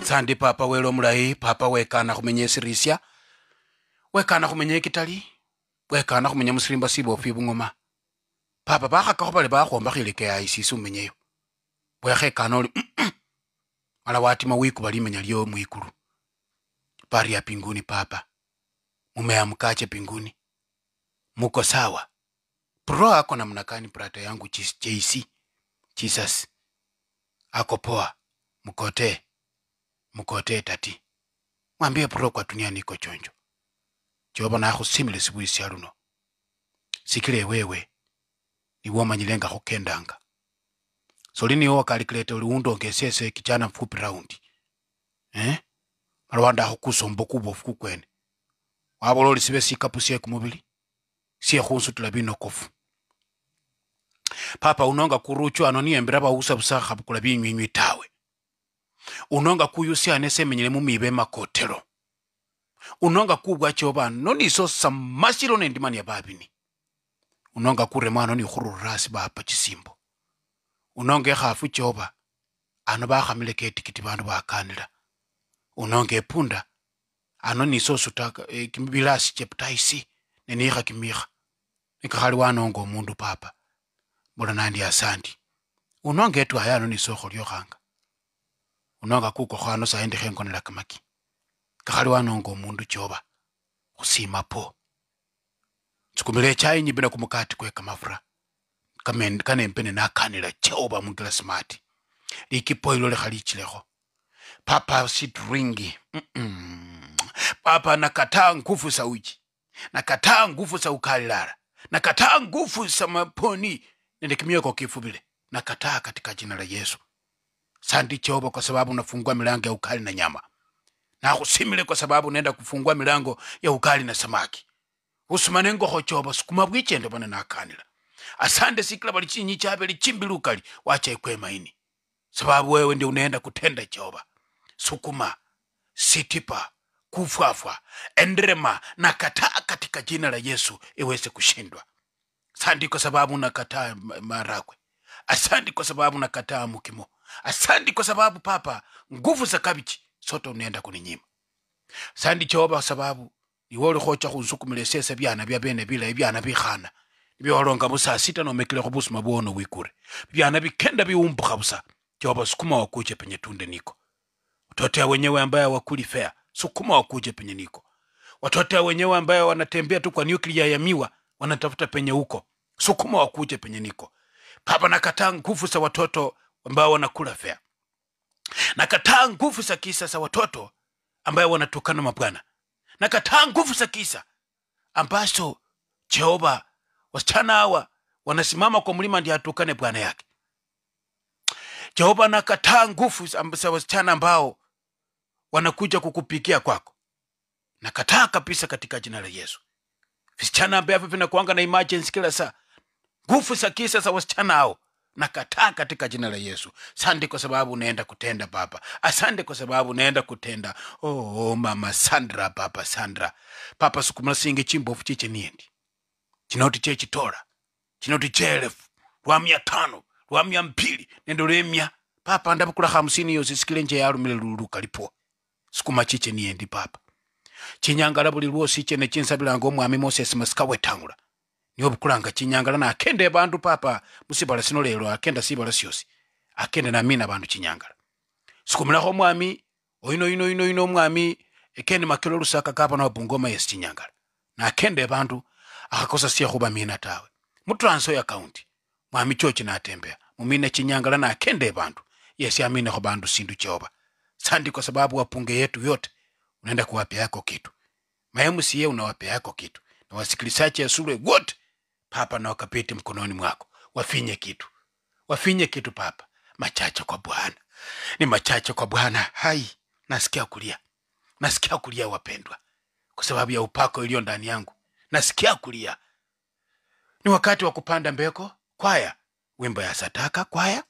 Sandi papa welo mulayi, papa wekana khumenya esirisya, wekana khumenya ekitali, wekana khumenya musirimba sibofu bungoma. Papa bakhakakho bali bakhombakile KICC umenyeyo. Wekhekana oli ala watima wikuba limenya lyo mwikulu. Pari ya pinguni papa. Mumea mkache pinguni. Muko sawa. Pro ako na mnakani prata yangu JC. Jesus. Ako poa. Mukote tati. Mwambie pro kwa dunia niko chonjo. Joba na khusimile sibuisi aluno. Sikile wewe. Ni woma nyilenga khukendanga. Solini yo kalikulete uliundo ngesese kichana mfupi raundi. Malwanda khukuso mbokubo fukwene. Wabololi sibe sikapusie kumubili. Siye khunsu tulabino kofu. Papa unonga kuruchu anoni embiraba usa busa khabukula binywinywi tawe. Unonga kuyusia nesemenyele mumibe makotero. Unonga kubwa choba noni so samasiro nendimani ya babini. Unonga kurema noni khuru rasi bapa chisimbo. Unonga khafu choba ano bakhamileke etikiti bandu bakanira. Unonga epunda anoni so sutaka kimbilasi cheptaisi nenikha kimikha. Nikakhali wanonga omundu papa. Mula nandi asandi. Unonga etu ayano ni soko lyokhanga. Unonga kuko khano sa ende khenkonela kamaki. Kakhali wanonga omundu choba. Khusima po. Tsukumile chai nyibina kumukati kwe kamafura. Kane mpene nakanila choba mungila smart. Likipo ilole khalichilekho. Papa sit ringi. Papa nakataa nguvu sa uji. Nakataa nguvu sa ukalilara. Nakataa nguvu sa maponi. Nende kimiyoko kifubile. Nakataa katika jina la Yesu. Sandi choba kwa sababu nafungua milango ya ukali na nyama. Na kusimile kwa sababu nenda kufungua milango ya ukali na samaki. Usumanengo ho choba sukuma bwichende bwana nakanila. Asante sikila bali chinyi chabe lichimbilu ukali wacha ikwe maini. Sababu wewe ndi unaenda kutenda choba. Sukuma, sitipa, kufuafua, endrema nakataa katika jina la Yesu iweze kushindwa. Asante kwa sababu nakataa marakwe. Asante kwa sababu nakataa mukimo. Asante kwa sababu papa nguvu za kabichi sote unaenda kuninyima. Asante choba sababu ni wole khocha khunsukumile sese byana bya bene bila ibyana bikhana. Nibyo walonga busa sita no mekile khobusu mabono wikure. Byana bikenda biumbuka busa. Choba sukuma wakuje penye tunde niko. Watoto wenyewe ambaye wakuli fair sukuma wakuje penye niko. Watoto wenyewe ambaye wanatembea tu kwa nuclear ya miwa wanatafuta penye huko. Sukuma wakuje penye niko. Papa nakataa nguvu za watoto ambao wanakula fair. Nakataa nguvu za kisa za watoto ambao wanatukana mabwana. Nakataa nguvu za kisa ambazo Jehova wasichana hawa wanasimama kwa mlima ndiye atukane bwana yake. Jehova nakataa nguvu za wasichana ambao wanakuja kukupikia kwako. Nakataa kabisa katika jina la Yesu. Wasichana ambao vinakuanga na emergency kila saa. Nguvu za kisa za wasichana hao nakataa katika jina la Yesu. Asante kwa sababu unaenda kutenda baba. Asante kwa sababu unaenda kutenda. Oh mama Sandra baba Sandra. Papa sukumala singe chimbofu chiche niendi. Chinoti chechi tora. Chinoti chelefu. Rwamia 5. Rwamia 2. Nendo remia. Papa ndabu kula 50 yosi sikile nje yalu mile lulu kalipo. Sukuma chiche niendi papa. Chinyangala buli luo siche ne chinsabila ngo mwami Moses masikawe tangula. Niyo bukulanga chinyangala na akende bandu papa musibala sino lelo akenda sibala syosi. Akende na mina bandu chinyangala. Sukumilakho mwami oino mwami ekende makilo lusaka kapa na wabungoma yesi chinyangala. Na akende bandu akakosa siya khuba mina tawe. Mutransfer account mwami chochi na atembea. Mumina chinyangala na akende bandu. Yesi amine kwa bandu sindu choba. Sandi kwa sababu wapunge yetu yote unaenda kuwapea yako kitu. Mayemu siye unawapea yako kitu. Na wasikilisaji ya sule wote papa na wakapiti mkononi mwako. Wafinye kitu. Wafinye kitu papa. Machache kwa Bwana. Ni machache kwa Bwana. Hai. Nasikia kulia. Nasikia kulia wapendwa. Kwa sababu ya upako iliyo ndani yangu. Nasikia kulia. Ni wakati wa kupanda mbeko. Kwaya. Wimbo ya sataka. Kwaya.